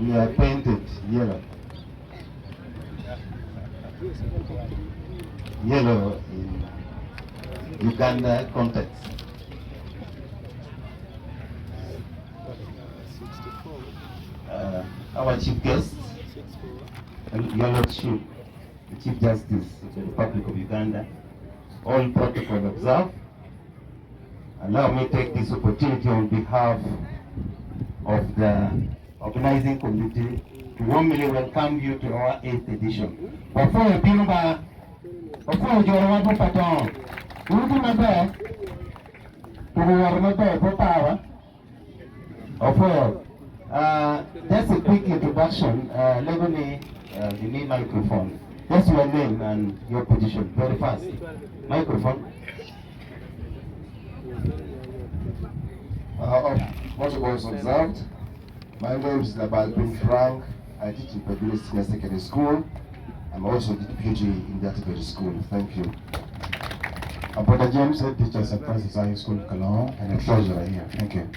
we are painted yellow. Yellow in Uganda context. Our chief guest, Your Lordship, the Chief Justice of the Republic of Uganda, all protocol observed. Allow me to take this opportunity on behalf of the organizing committee to warmly welcome you to our 8th edition. Before you begin, before you join us, Patron, who do not bear to warm for power? Just a quick introduction. Let me give me microphone. Just your name and your position. Very fast. Microphone. Protocols observed. My name is 𝕍𝕚𝕊𝕆 Frank. I teach in Bagwere Senior Secondary School. I'm also the deputy in that very school. Thank you. Brother James, head teacher at St. Francis High School, Cologne, and a treasurer here. Thank you.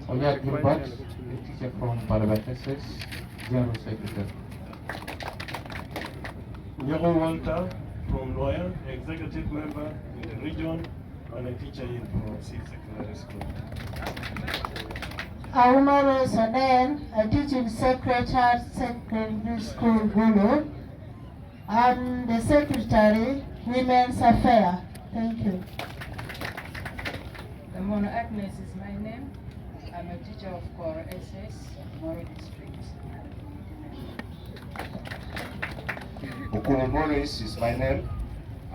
Oya Gilbert, a teacher from Baruli, General Secretary. Nyoro Walter from Lawyer, executive member in the region, and a teacher in Province Secondary School. Aumaro Saden, a teaching secretary, Secondary School, Gulu. I'm the secretary, Women's Affairs. Thank you. Mono Agnes is my name. I'm a teacher of Core SS, Moro District. Okumu Morris is my name.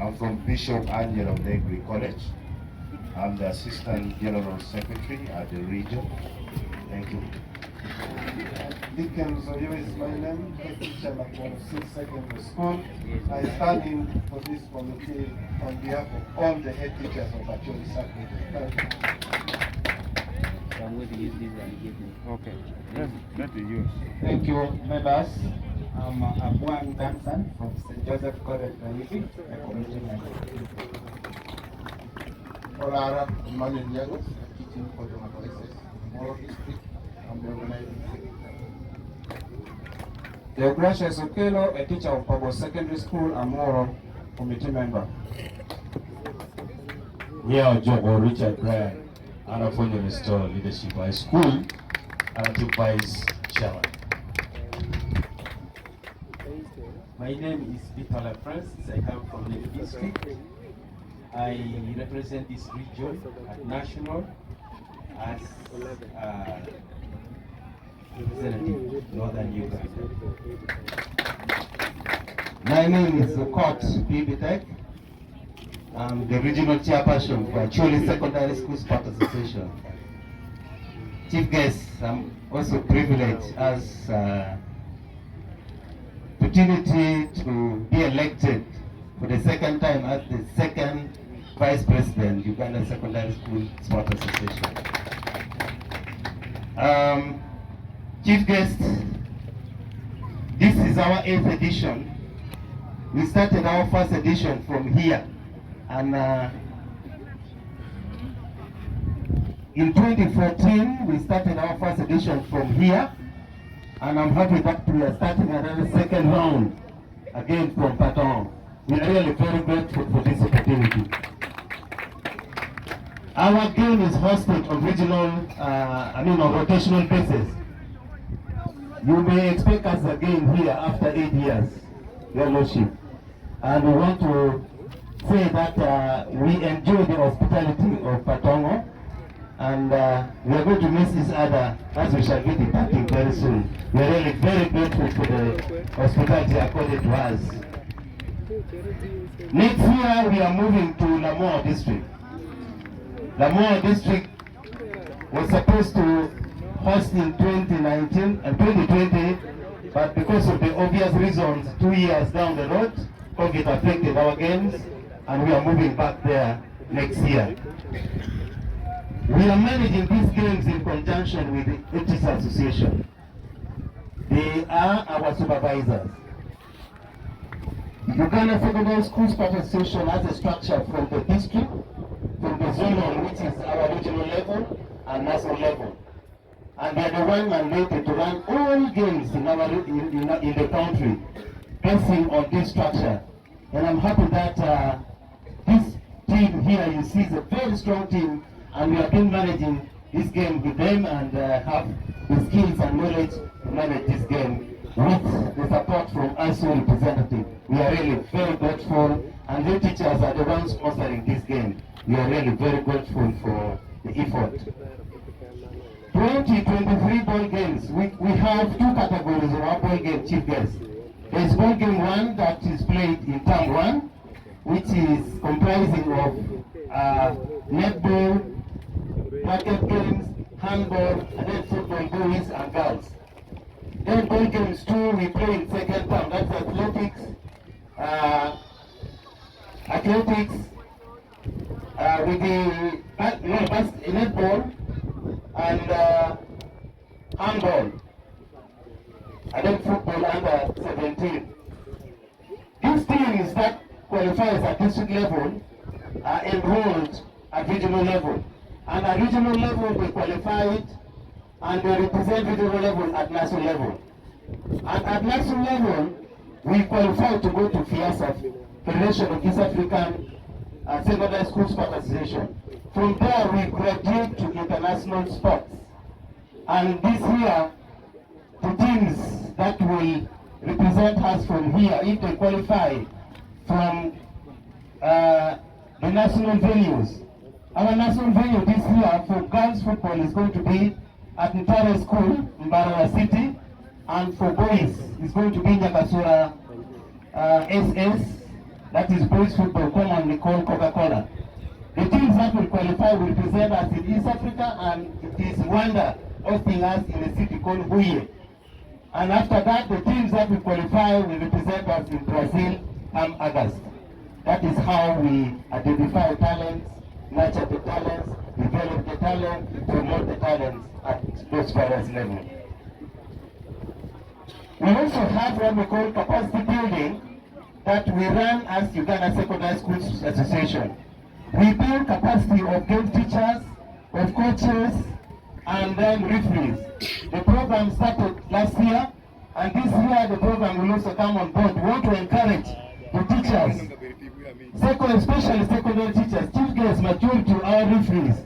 I'm from Bishop Angelo Negri College. I'm the Assistant General Secretary at the region. Thank you. Dickens Oyo is my name, head teacher at Bagisu Secondary School. I stand in for this committee on behalf of all the head teachers of Acholi Secondary. I'm going to use this and give me. Okay. Let me use. Thank you, members. I'm Abuan Danson from St. Joseph College, Aliba, a community member. Olara Emmanuel Yagos, teaching for the Voices, Moro District, and the organizing secretary. Deogratias Okelo, a teacher of Pabo Secondary School, and Moro committee member. Here, Jogo Richard Bryan, and a former Restore Leadership High School, and a vice chairman. My name is Peter Francis. I come from the district. I represent this region at national as representative Northern Uganda. My name is Dodoth Bibitek. I'm the regional chairperson for Acholi Secondary School Sport Association. Chief guest, I'm also privileged as opportunity to be elected for the second time as the second Vice President, Uganda Secondary School Sport Association. Chief guest, this is our 8th edition. We started our first edition from here, and in 2014 we started our first edition from here, and I'm happy that we are starting another second round again from Batoro. We are really very grateful for this opportunity. Our game is hosted on regional, on rotational basis. You may expect us again here after 8 years, Your Lordship. And we want to say that we enjoy the hospitality of Batoro, and we are going to miss each other as we shall be departing very soon. We are really very grateful for the hospitality accorded to us. Next year we are moving to 𝕷𝕊𝕝 district. 𝕷𝕊𝕝 district was supposed to host in 2019 and 2020, but because of the obvious reasons, 2 years down the road, COVID affected our games, and we are moving back there next year. We are managing these games in conjunction with the Teachers Association. They are our supervisors. The Uganda Secondary School Sport Association has a structure from the district, from the zonal, which is our regional level, and national level. and they are the one mandated to run all games in the country, basing on this structure. And I'm happy that this team here, you see, is a very strong team, and we have been managing this game with them and have the skills and knowledge to manage this game with the support from us representative. We are really very grateful, and the teachers are the ones sponsoring this game. We are really very grateful for the effort. 2023 ball games, we have two categories of our ball game, chief guest. There is ball game 1 that is played in term 1, which is comprising of netball, racket games, handball, and then football, boys and girls. Then ball games 2 we play in second term, that's athletics, with the netball and handball, and then football under 17. These teams that qualifies at district level are enrolled at regional level, and at regional level they qualified and they represent regional level at national level. And at national level, we qualify to go to FIASA, Federation of East African Secondary School Sport Association. From there, we graduate to international sports. And this year, the teams that will represent us from here, if they qualify from the national venues, our national venue this year for girls football is going to be at 𝕬𝕐𝕐 School in Baruli City, and for boys it's going to be Nyakasura SS, that is boys football, commonly called Coca-Cola. The teams that will qualify will represent us in East Africa, and it is Rwanda hosting us in a city called 𝕬𝕐𝕐. And after that, the teams that will qualify will represent us in Brazil come August. That is how we identify talents, nurture the talents, develop the talent, promote the talents at those various levels. We also have what we call capacity building that we run as Uganda Secondary Schools Association. We build capacity of game teachers, of coaches, and then referees. The program started last year, and this year the program will also come on board. We want to encourage the teachers, especially secondary teachers, chief guests, majority of our referees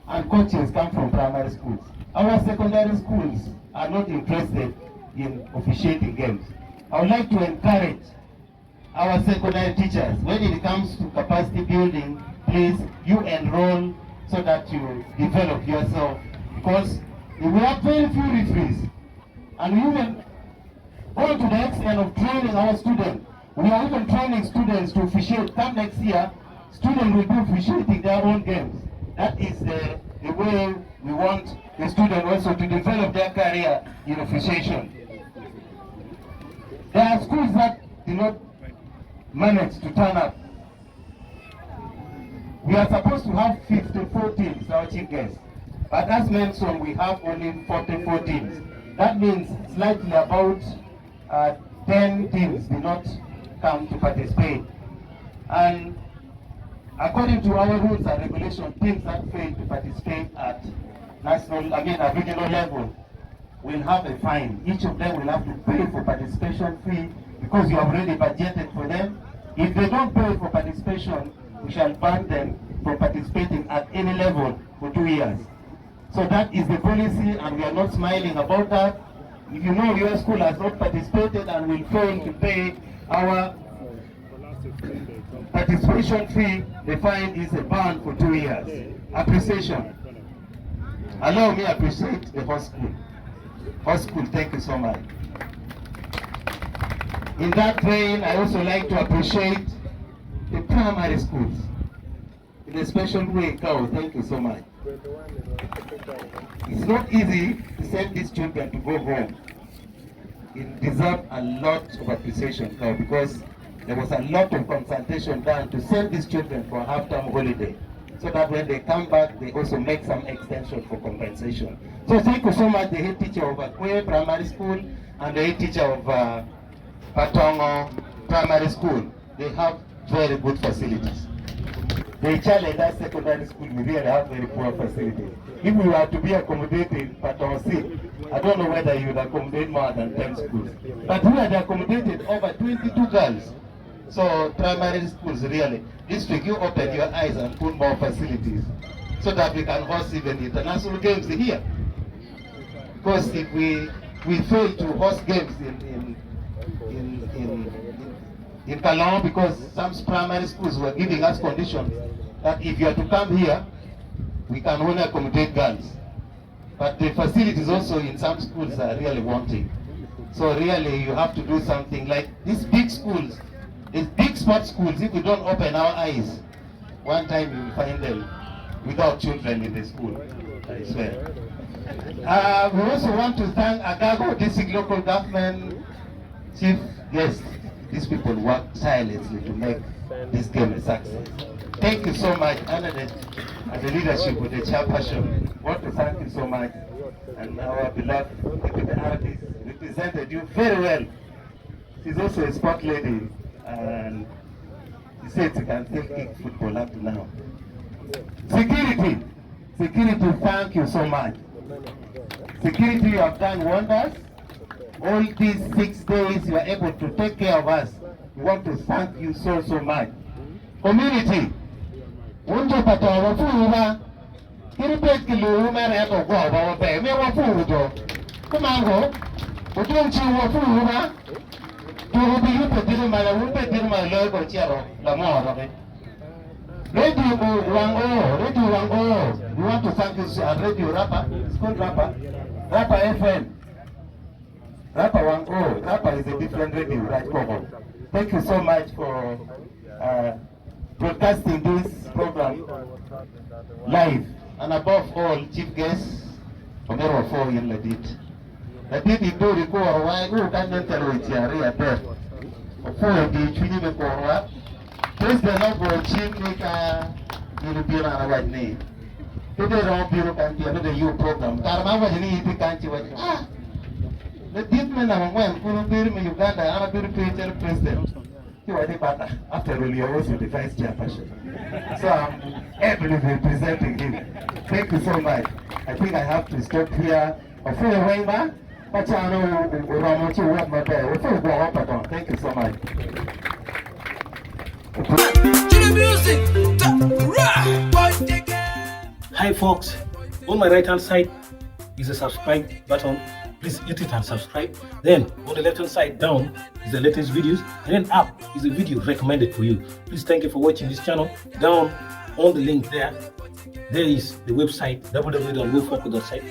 and coaches come from primary schools. Our secondary schools are not interested in officiating games. I would like to encourage our secondary teachers, when it comes to capacity building, please, you enroll so that you develop yourself, because we have very few referees, and we even go to the extent of training our students. We are even training students to officiate. Come next year, students will be officiating their own games. That is the way we want the students also to develop their career in officiation. There are schools that do not manage to turn up. We are supposed to have 54 teams, our chief guest. But as mentioned, we have only 44 teams. That means slightly about 10 teams do not come to participate. And according to our rules and regulations, teams that fail to participate at regional level will have a fine. Each of them will have to pay for participation fee because you have already budgeted for them. If they don't pay for participation, we shall ban them from participating at any level for 2 years. So that is the policy, and we are not smiling about that. If you know your school has not participated and will fail to pay our participation fee, the fine is a ban for 2 years. Appreciation. Allow me to appreciate the whole school. Whole school, thank you so much. In that vein, I also like to appreciate the primary schools. In a special way, Kao, thank you so much. It's not easy to send these children to go home. It deserves a lot of appreciation, Kao, because there was a lot of consultation done to send these children for a half-term holiday, so that when they come back, they also make some extension for compensation. So thank you so much, the head teacher of Bagwere Primary School and the head teacher of Batongo Primary School. They have very good facilities. they challenge that secondary school. We really have very poor facilities. If we were to be accommodated, but on seat, I don't know whether you would accommodate more than 10 schools. But we had accommodated over 22 girls. So primary schools really, district, you open your eyes and put more facilities so that we can host even international games here. Because if we fail to host games in Kalong, because some primary schools were giving us conditions that if you are to come here, we can only accommodate girls. But the facilities also in some schools are really wanting. So really you have to do something like these big schools, these big sport schools. If we don't open our eyes, one time you will find them without children in the school, I swear. We also want to thank Agago District Local Government Chief Guest. These people work tirelessly to make this game a success. Thank you so much, under the leadership of the chairperson. I want to thank you so much. And our beloved deputy artist represented you very well. She's also a sport lady, and she said she can still kick football up to now. Security, thank you so much. Security, you have done wonders. All these 6 days you are able to take care of us. We want to thank you so much. Community, unjo pata wafuwa, kiripet kilu mereto kwa wape, me wafuwa. Kumango, utunchi wafuwa. Tuhubi yupe diruma logo chero la moro. Radio Wango, we want to thank you, Radio Rapper, it's called Rapper FM. Rapper Wango, Rapper is a different radio, right, Kogo. Thank you so much for broadcasting this program live. And above all, chief guests, Omero 4 in Ladit. Ladit is do the core, why who can enter with Yari at birth? For the Chili Korwa. President of the Chimika European and White name. Today, our Bureau can be another U program. Karma was an easy country. The Ditman and when Kuru Uganda and a future president. You are the partner. After all, you are also the vice chairperson. So I'm happy to be representing him. Thank you so much. I think I have to stop here. Thank you so much. Hi folks, on my right hand side is a subscribe button. Please hit it and subscribe. Then on the left hand side down is the latest videos, and then up is a video recommended for you. Please thank you for watching this channel. Down on the link there is the website www.gofocus.site.